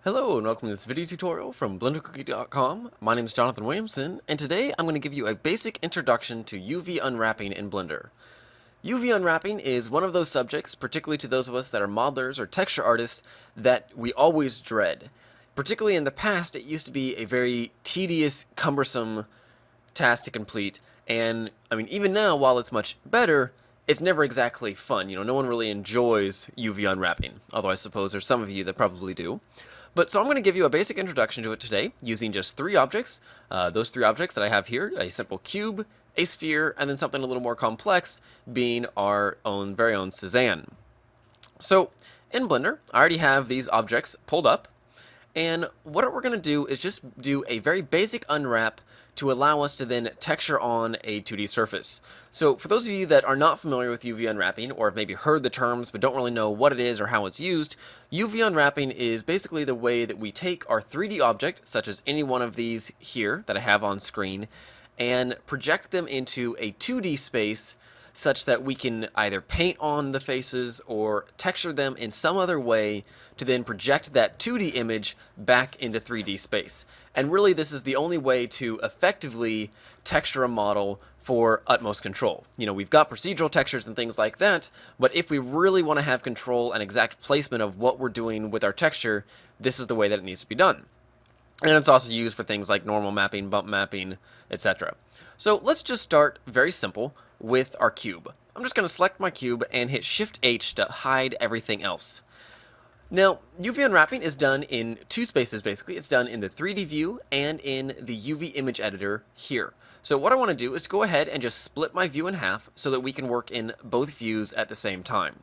Hello and welcome to this video tutorial from BlenderCookie.com. My name is Jonathan Williamson, and today I'm going to give you a basic introduction to UV unwrapping in Blender. UV unwrapping is one of those subjects, particularly to those of us that are modelers or texture artists, that we always dread. Particularly in the past, it used to be a very tedious, cumbersome task to complete, and even now, while it's much better, it's never exactly fun. No one really enjoys UV unwrapping, although I suppose there's some of you that probably do. So I'm going to give you a basic introduction to it today using just three objects. Those three objects that I have here, a simple cube, a sphere, and then something a little more complex being our very own Cezanne. So in Blender, I already have these objects pulled up. And what we're going to do is just do a very basic unwrap to allow us to then texture on a 2D surface. So for those of you that are not familiar with UV unwrapping, or have maybe heard the terms but don't really know what it is or how it's used, UV unwrapping is basically the way that we take our 3D object, such as any one of these here that I have on screen, and project them into a 2D space such that we can either paint on the faces or texture them in some other way to then project that 2D image back into 3D space. And really, this is the only way to effectively texture a model for utmost control. We've got procedural textures and things like that, but if we really want to have control and exact placement of what we're doing with our texture, this is the way that it needs to be done. And it's also used for things like normal mapping, bump mapping, etc. So let's just start very simple with our cube. I'm just going to select my cube and hit Shift-H to hide everything else. Now, UV unwrapping is done in two spaces, basically. It's done in the 3D view and in the UV image editor here. So what I want to do is go ahead and just split my view in half so that we can work in both views at the same time.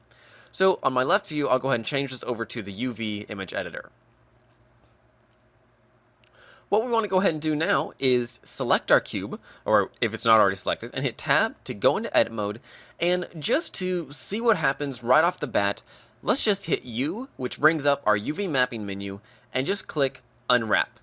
So on my left view, I'll go ahead and change this over to the UV image editor. What we want to go ahead and do now is select our cube, or if it's not already selected, and hit Tab to go into edit mode. And just to see what happens right off the bat, let's just hit U, which brings up our UV mapping menu, and just click Unwrap.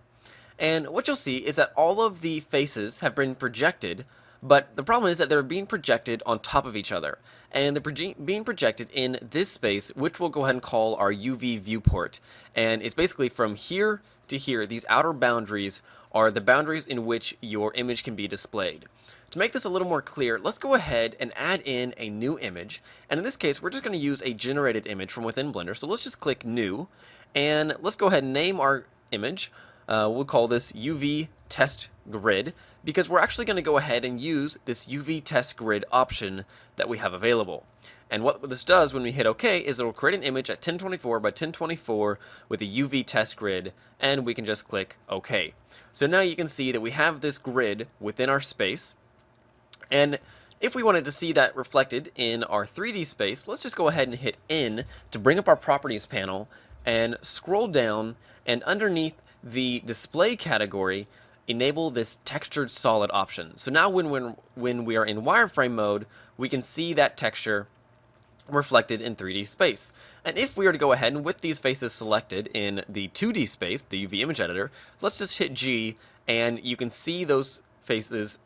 And what you'll see is that all of the faces have been projected, but the problem is that they're being projected on top of each other. And they're being projected in this space, which we'll go ahead and call our UV viewport. And it's basically from here to here. These outer boundaries are the boundaries in which your image can be displayed. To make this a little more clear, let's go ahead and add in a new image. And in this case, we're just going to use a generated image from within Blender. So let's just click New, and let's go ahead and name our image. We'll call this UV Test Grid, because we're actually going to go ahead and use this UV Test Grid option that we have available. And what this does when we hit OK is it will create an image at 1024 by 1024 with a UV test grid, and we can just click OK. So now you can see that we have this grid within our space, and if we wanted to see that reflected in our 3D space, let's just go ahead and hit N to bring up our Properties panel and scroll down, and underneath the Display category, enable this Textured Solid option. So now when we are in wireframe mode, we can see that texture reflected in 3D space. And if we were to go ahead and with these faces selected in the 2D space, the UV image editor, let's just hit G, and you can see those faces,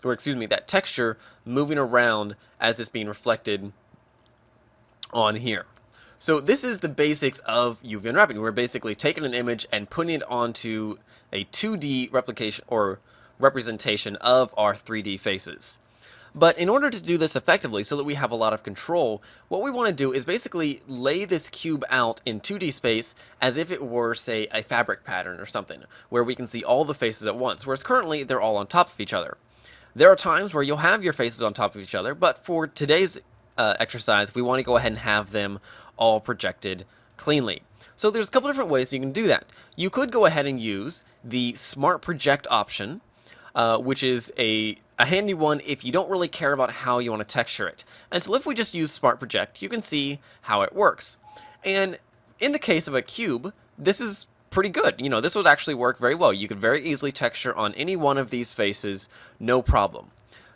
or excuse me, that texture moving around as it's being reflected on here. So this is the basics of UV unwrapping. We're basically taking an image and putting it onto a 2D replication or representation of our 3D faces. But in order to do this effectively so that we have a lot of control, what we want to do is basically lay this cube out in 2D space as if it were, say, a fabric pattern or something, where we can see all the faces at once, whereas currently they're all on top of each other. There are times where you'll have your faces on top of each other, but for today's exercise, we want to go ahead and have them all projected cleanly. So there's a couple different ways you can do that. You could go ahead and use the Smart Project option, which is a handy one if you don't really care about how you want to texture it. And so if we just use Smart Project, you can see how it works. And in the case of a cube, this is pretty good. This would actually work very well. You could very easily texture on any one of these faces, no problem.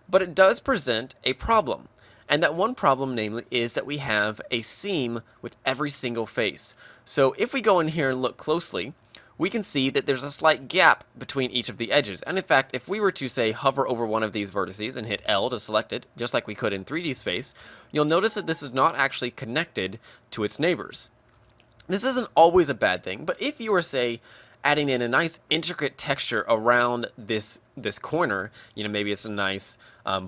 But it does present a problem. And that one problem, namely, is that we have a seam with every single face. So if we go in here and look closely, we can see that there's a slight gap between each of the edges. And in fact, if we were to, say, hover over one of these vertices and hit L to select it, just like we could in 3D space, you'll notice that this is not actually connected to its neighbors. This isn't always a bad thing, but if you were, say, adding in a nice intricate texture around this corner, maybe it's a nice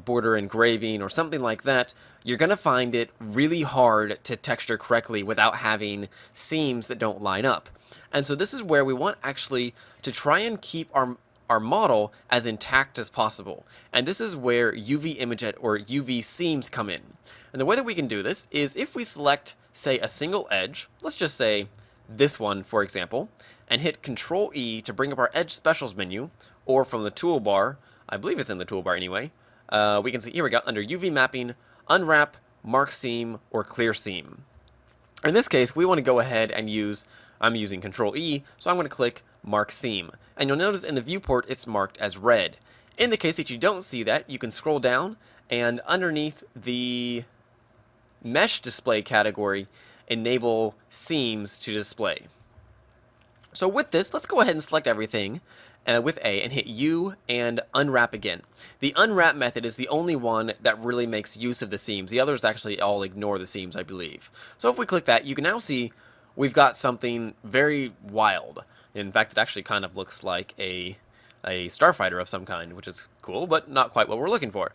border engraving or something like that, you're going to find it really hard to texture correctly without having seams that don't line up. And so this is where we want actually to try and keep our model as intact as possible. And this is where UV image or UV seams come in. And the way that we can do this is if we select, say, a single edge, let's just say this one, for example, and hit Control E to bring up our Edge Specials menu, or from the toolbar, I believe it's in the toolbar anyway, we can see, here we go, under UV Mapping, Unwrap, Mark Seam, or Clear Seam. In this case, we want to go ahead and I'm using Control E, so I'm going to click Mark Seam. And you'll notice in the viewport, it's marked as red. In the case that you don't see that, you can scroll down, and underneath the Mesh Display category, enable seams to display. So with this, let's go ahead and select everything with A and hit U and unwrap again. The unwrap method is the only one that really makes use of the seams. The others actually all ignore the seams, I believe. So if we click that, you can now see we've got something very wild. In fact, it actually kind of looks like a starfighter of some kind, which is cool, but not quite what we're looking for.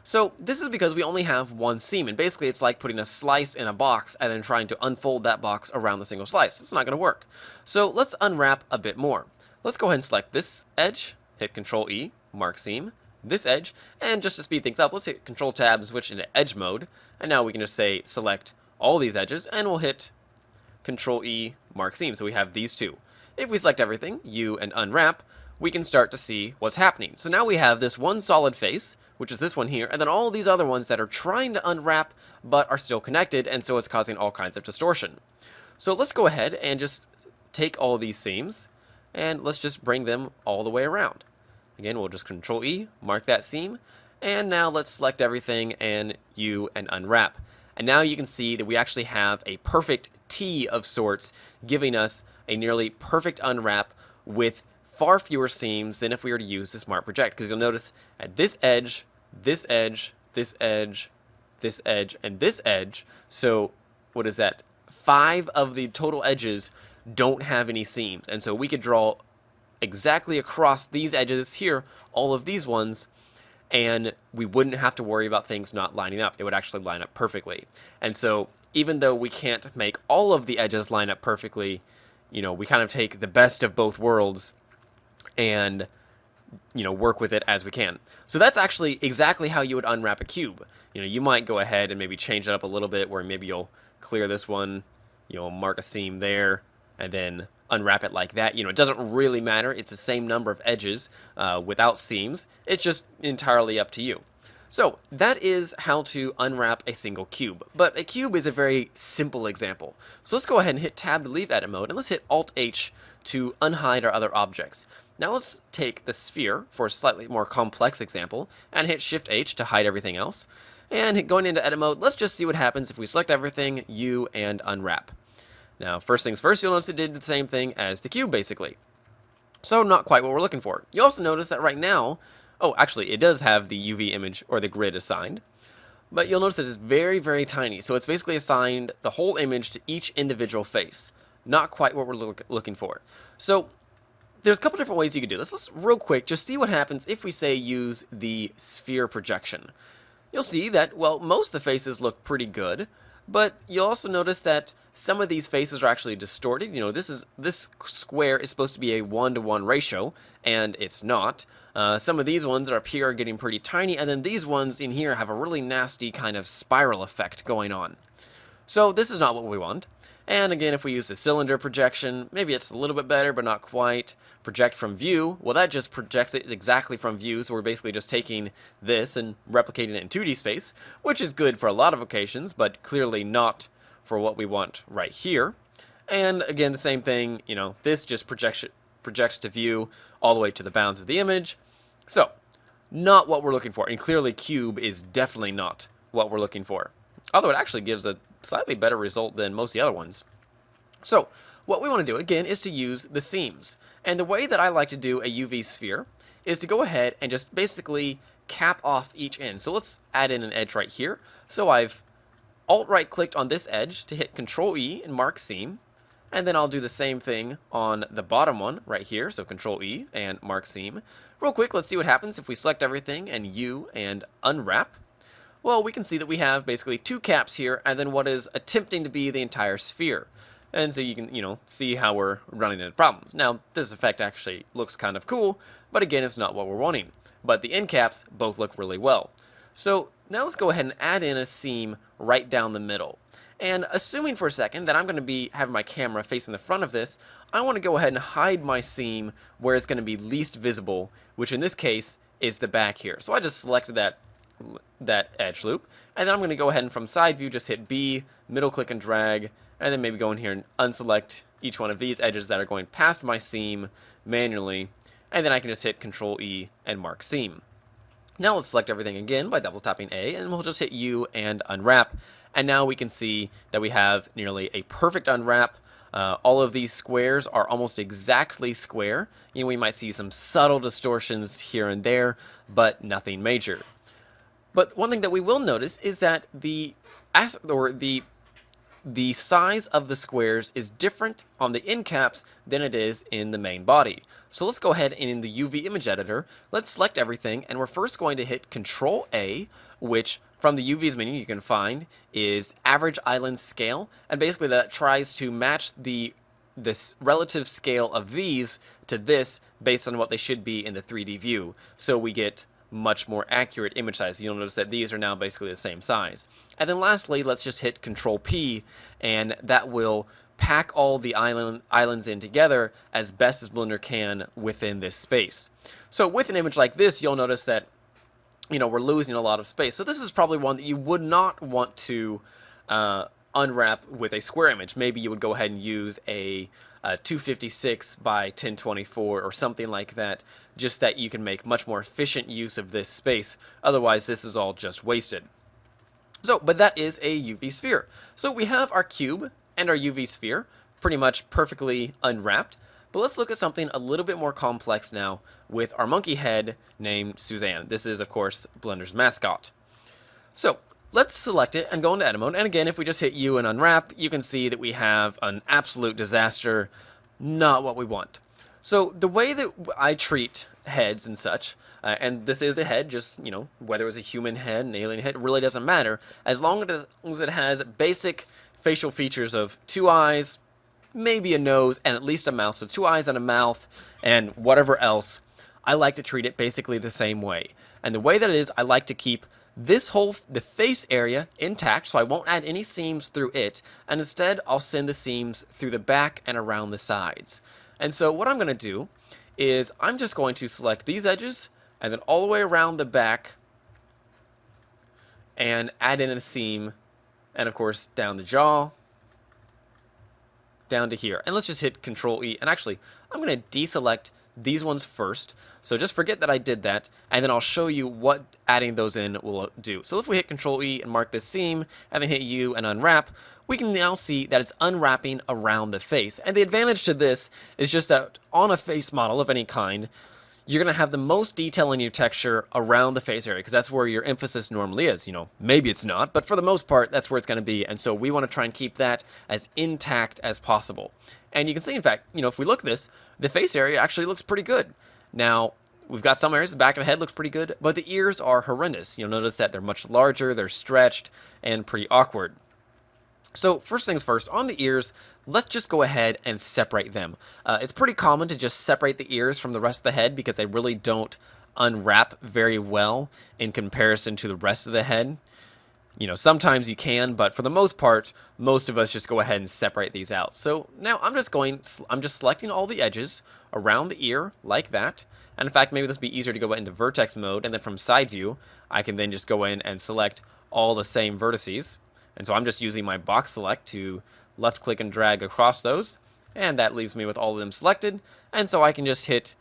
So this is because we only have one seam, and basically it's like putting a slice in a box and then trying to unfold that box around the single slice. It's not going to work. So let's unwrap a bit more. Let's go ahead and select this edge, hit Control E, mark seam, this edge, and just to speed things up, let's hit Control Tab, switch into edge mode, and now we can just say select all these edges, and we'll hit Control E, mark seam, so we have these two. If we select everything, U and unwrap, we can start to see what's happening. So now we have this one solid face, which is this one here, and then all these other ones that are trying to unwrap but are still connected, and so it's causing all kinds of distortion. So let's go ahead and just take all these seams, and let's just bring them all the way around. Again, we'll just Control E, mark that seam, and now let's select everything and U and unwrap. And now you can see that we actually have a perfect T of sorts, giving us a nearly perfect unwrap with far fewer seams than if we were to use the Smart Project, because you'll notice at this edge, this edge, this edge, this edge, and this edge, so what is that? 5 of the total edges don't have any seams, and so we could draw exactly across these edges here, all of these ones, and we wouldn't have to worry about things not lining up. It would actually line up perfectly. And so even though we can't make all of the edges line up perfectly, we kind of take the best of both worlds and work with it as we can. So that's actually exactly how you would unwrap a cube. You might go ahead and maybe change it up a little bit, where maybe you'll clear this one, mark a seam there, and then unwrap it like that. It doesn't really matter. It's the same number of edges without seams. It's just entirely up to you. So that is how to unwrap a single cube. But a cube is a very simple example. So let's go ahead and hit Tab to leave edit mode, and let's hit Alt-H to unhide our other objects. Now let's take the sphere for a slightly more complex example and hit Shift-H to hide everything else. And going into edit mode, let's just see what happens if we select everything, U, and unwrap. Now, first things first, you'll notice it did the same thing as the cube, basically. So not quite what we're looking for. You also notice that right now, oh, actually, it does have the UV image or the grid assigned. But you'll notice that it's very, very tiny. So it's basically assigned the whole image to each individual face. Not quite what we're looking for. So there's a couple different ways you could do this. Let's real quick just see what happens if we, say, use the sphere projection. You'll see that, well, most of the faces look pretty good, but you'll also notice that some of these faces are actually distorted. This square is supposed to be a 1-to-1 ratio, and it's not. Some of these ones that are up here are getting pretty tiny, and then these ones in here have a really nasty kind of spiral effect going on. So this is not what we want. And again, if we use the cylinder projection, maybe it's a little bit better, but not quite. Project from view, well, that just projects it exactly from view, so we're basically just taking this and replicating it in 2D space, which is good for a lot of occasions, but clearly not for what we want right here. And again, the same thing, this just projects to view all the way to the bounds of the image. So, not what we're looking for, and clearly cube is definitely not what we're looking for. Although it actually gives a slightly better result than most of the other ones. So, what we want to do, again, is to use the seams. And the way that I like to do a UV sphere is to go ahead and just basically cap off each end. So let's add in an edge right here. So I've Alt-right clicked on this edge to hit Control-E and mark seam. And then I'll do the same thing on the bottom one right here. So Control E and mark seam. Real quick, let's see what happens if we select everything and U and unwrap. Well, we can see that we have basically two caps here and then what is attempting to be the entire sphere. And so you can, see how we're running into problems. Now, this effect actually looks kind of cool, but again, it's not what we're wanting. But the end caps both look really well. So now let's go ahead and add in a seam right down the middle. And assuming for a second that I'm going to be having my camera facing the front of this, I want to go ahead and hide my seam where it's going to be least visible, which in this case is the back here. So I just selected that edge loop, and then I'm going to go ahead and from side view just hit B, middle click and drag, and then maybe go in here and unselect each one of these edges that are going past my seam manually, and then I can just hit Control E and mark seam. Now let's select everything again by double tapping A, and we'll just hit U and unwrap. And now we can see that we have nearly a perfect unwrap. All of these squares are almost exactly square. We might see some subtle distortions here and there, but nothing major. But one thing that we will notice is that the size of the squares is different on the end caps than it is in the main body. So let's go ahead and in the UV image editor, let's select everything, and we're first going to hit Control A, which from the UV's menu you can find is average island scale, and basically that tries to match this relative scale of these to this based on what they should be in the 3D view. So we get much more accurate image size. You'll notice that these are now basically the same size. And then lastly, let's just hit Control P, and that will pack all the islands in together as best as Blender can within this space. So with an image like this, you'll notice that we're losing a lot of space. So this is probably one that you would not want to unwrap with a square image. Maybe you would go ahead and use a 256 by 1024 or something like that, just that you can make much more efficient use of this space. Otherwise, this is all just wasted. So, but that is a UV sphere. So we have our cube and our UV sphere pretty much perfectly unwrapped. But let's look at something a little bit more complex now with our monkey head named Suzanne. This is, of course, Blender's mascot. So let's select it and go into edit mode. And again, if we just hit U and unwrap, you can see that we have an absolute disaster, not what we want. So the way that I treat heads and such, and this is a head, just, whether it's a human head, an alien head, it really doesn't matter, as long as it has basic facial features of two eyes, maybe a nose, and at least a mouth. So 2 eyes and a mouth, and whatever else, I like to treat it basically the same way. And the way that it is, I like to keep the face area intact, so I won't add any seams through it, and instead I'll send the seams through the back and around the sides. And so what I'm going to do is I'm just going to select these edges, and then all the way around the back, and add in a seam, and of course down the jaw, down to here. And let's just hit Control E, and actually I'm going to deselect these ones first, so just forget that I did that, and then I'll show you what adding those in will do. So if we hit Control E and mark this seam, and then hit U and unwrap, we can now see that it's unwrapping around the face. And the advantage to this is just that on a face model of any kind, you're going to have the most detail in your texture around the face area, because that's where your emphasis normally is. Maybe it's not, but for the most part, that's where it's going to be. And so we want to try and keep that as intact as possible. And you can see, in fact, if we look at this, the face area actually looks pretty good. Now, we've got some areas, the back of the head looks pretty good, but the ears are horrendous. You'll notice that they're much larger, they're stretched, and pretty awkward. So first things first, on the ears, let's just go ahead and separate them. It's pretty common to just separate the ears from the rest of the head because they really don't unwrap very well in comparison to the rest of the head. Sometimes you can, but for the most part, most of us just go ahead and separate these out. So now I'm just selecting all the edges around the ear like that. And in fact, maybe this would be easier to go into vertex mode, and then from side view, I can then just go in and select all the same vertices. And so I'm just using my box select to left click and drag across those, and that leaves me with all of them selected. And so I can just hit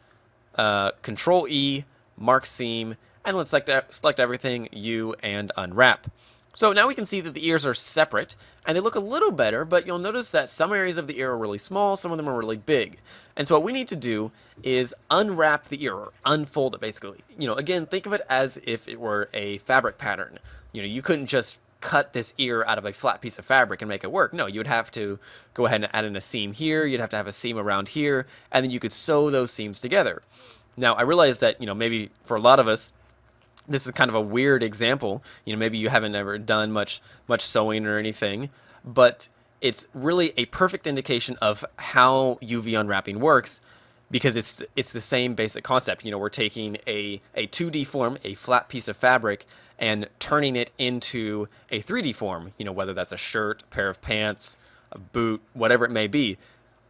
Control E, mark seam, and let's select everything, U, and unwrap. So now we can see that the ears are separate, and they look a little better, but you'll notice that some areas of the ear are really small, some of them are really big. And so what we need to do is unwrap the ear, or unfold it basically. Again, think of it as if it were a fabric pattern. You couldn't just cut this ear out of a flat piece of fabric and make it work. No, you would have to go ahead and add in a seam here. You'd have to have a seam around here, and then you could sew those seams together. Now, I realize that, maybe for a lot of us, this is kind of a weird example. Maybe you haven't ever done much sewing or anything, but it's really a perfect indication of how UV unwrapping works, because it's the same basic concept. We're taking a 2D form, a flat piece of fabric, and turning it into a 3D form, whether that's a shirt, a pair of pants, a boot, whatever it may be.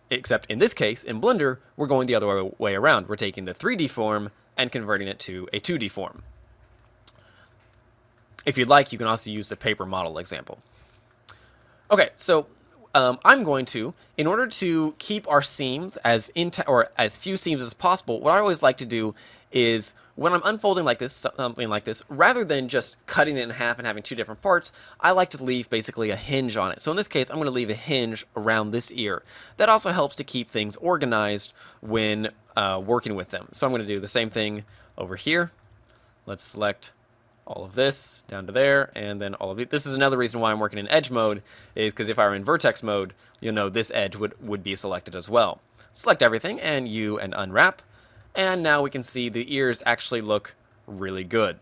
Except in this case, in Blender, we're going the other way around. We're taking the 3D form and converting it to a 2D form. If you'd like, you can also use the paper model example. Okay, so I'm going to, in order to keep our seams as few seams as possible, what I always like to do is, when I'm unfolding like this, something like this, rather than just cutting it in half and having two different parts, I like to leave basically a hinge on it. So in this case, I'm going to leave a hinge around this ear. That also helps to keep things organized when working with them. So I'm going to do the same thing over here. Let's select all of this down to there, and then all of it. This is another reason why I'm working in edge mode, is because if I were in vertex mode, this edge would be selected as well. Select everything and unwrap, and now we can see the ears actually look really good.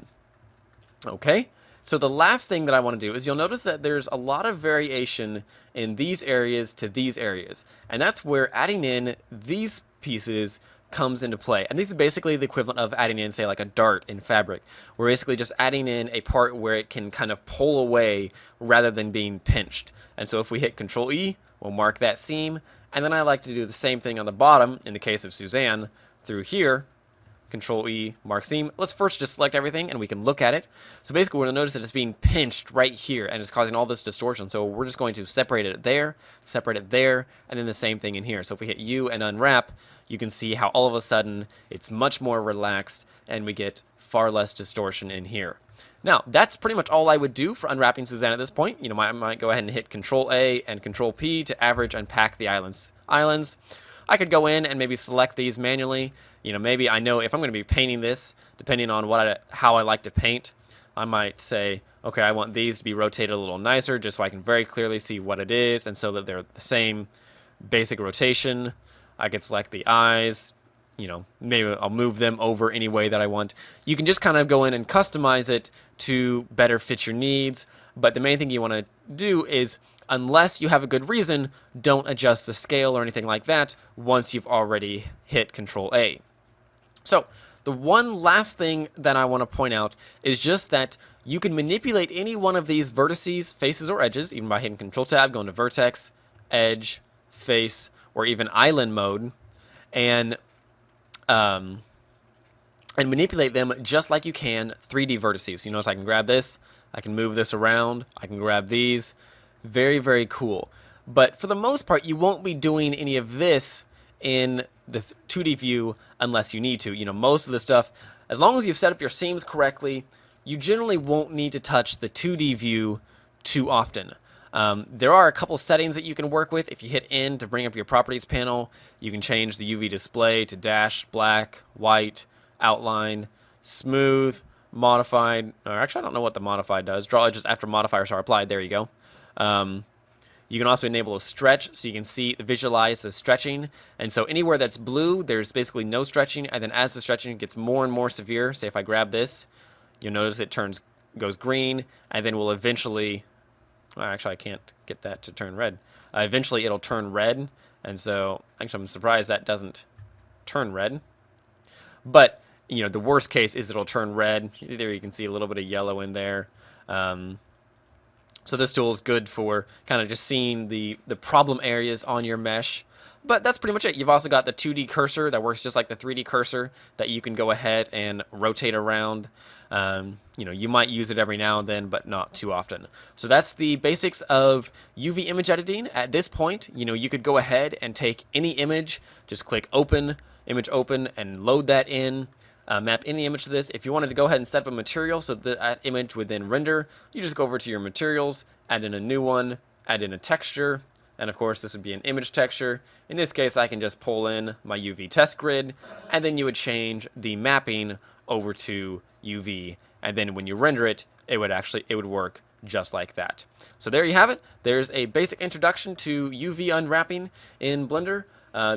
Okay, so the last thing that I want to do is, you'll notice that there's a lot of variation in these areas to these areas, and that's where adding in these pieces comes into play. And this is basically the equivalent of adding in, say, like a dart in fabric. We're basically just adding in a part where it can kind of pull away rather than being pinched. And so if we hit Control E, we'll mark that seam. And then I like to do the same thing on the bottom, in the case of Suzanne, through here. Control E, mark seam. Let's first just select everything and we can look at it. So basically we're going to notice that it's being pinched right here and it's causing all this distortion. So we're just going to separate it there, and then the same thing in here. So if we hit U and unwrap, you can see how all of a sudden it's much more relaxed and we get far less distortion in here. Now, that's pretty much all I would do for unwrapping Suzanne at this point. I might go ahead and hit Control A and Control P to average and pack the islands. I could go in and maybe select these manually. Maybe I know if I'm going to be painting this, depending on how I like to paint, I might say, okay, I want these to be rotated a little nicer just so I can very clearly see what it is, and so that they're the same basic rotation. I could select the eyes, maybe I'll move them over any way that I want. You can just kind of go in and customize it to better fit your needs, but the main thing you want to do is, unless you have a good reason, don't adjust the scale or anything like that once you've already hit Control A. So the one last thing that I want to point out is just that you can manipulate any one of these vertices, faces, or edges, even by hitting Control Tab, going to Vertex, Edge, Face, or even Island mode, and manipulate them just like you can 3D vertices. You notice I can grab this, I can move this around, I can grab these. Very, very cool. But for the most part, you won't be doing any of this in the 2D view unless you need to. Most of the stuff, as long as you've set up your seams correctly, you generally won't need to touch the 2D view too often. There are a couple settings that you can work with. If you hit N to bring up your properties panel, you can change the UV display to dash, black, white, outline, smooth, modified, or actually I don't know what the modified does. Draw edges after modifiers are applied. There you go. You can also enable a stretch, so you can visualize the stretching. And so anywhere that's blue, there's basically no stretching. And then as the stretching gets more and more severe, say if I grab this, you'll notice it goes green, and then will eventually, well, actually I can't get that to turn red. Eventually it'll turn red. And so actually I'm surprised that doesn't turn red. But the worst case is it'll turn red. There you can see a little bit of yellow in there. So this tool is good for kind of just seeing the problem areas on your mesh. But that's pretty much it. You've also got the 2D cursor that works just like the 3D cursor that you can go ahead and rotate around. You might use it every now and then, but not too often. So that's the basics of UV image editing. At this point, you could go ahead and take any image, just click Open, Image Open, and load that in. Map any image to this. If you wanted to go ahead and set up a material so that image would then render, you just go over to your materials, add in a new one, add in a texture, and of course this would be an image texture. In this case I can just pull in my UV test grid, and then you would change the mapping over to UV, and then when you render it, it would work just like that. So there you have it. There's a basic introduction to UV unwrapping in Blender.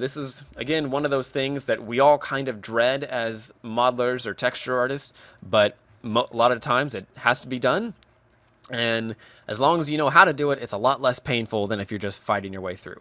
This is, again, one of those things that we all kind of dread as modelers or texture artists, but a lot of times it has to be done. And as long as you know how to do it, it's a lot less painful than if you're just fighting your way through.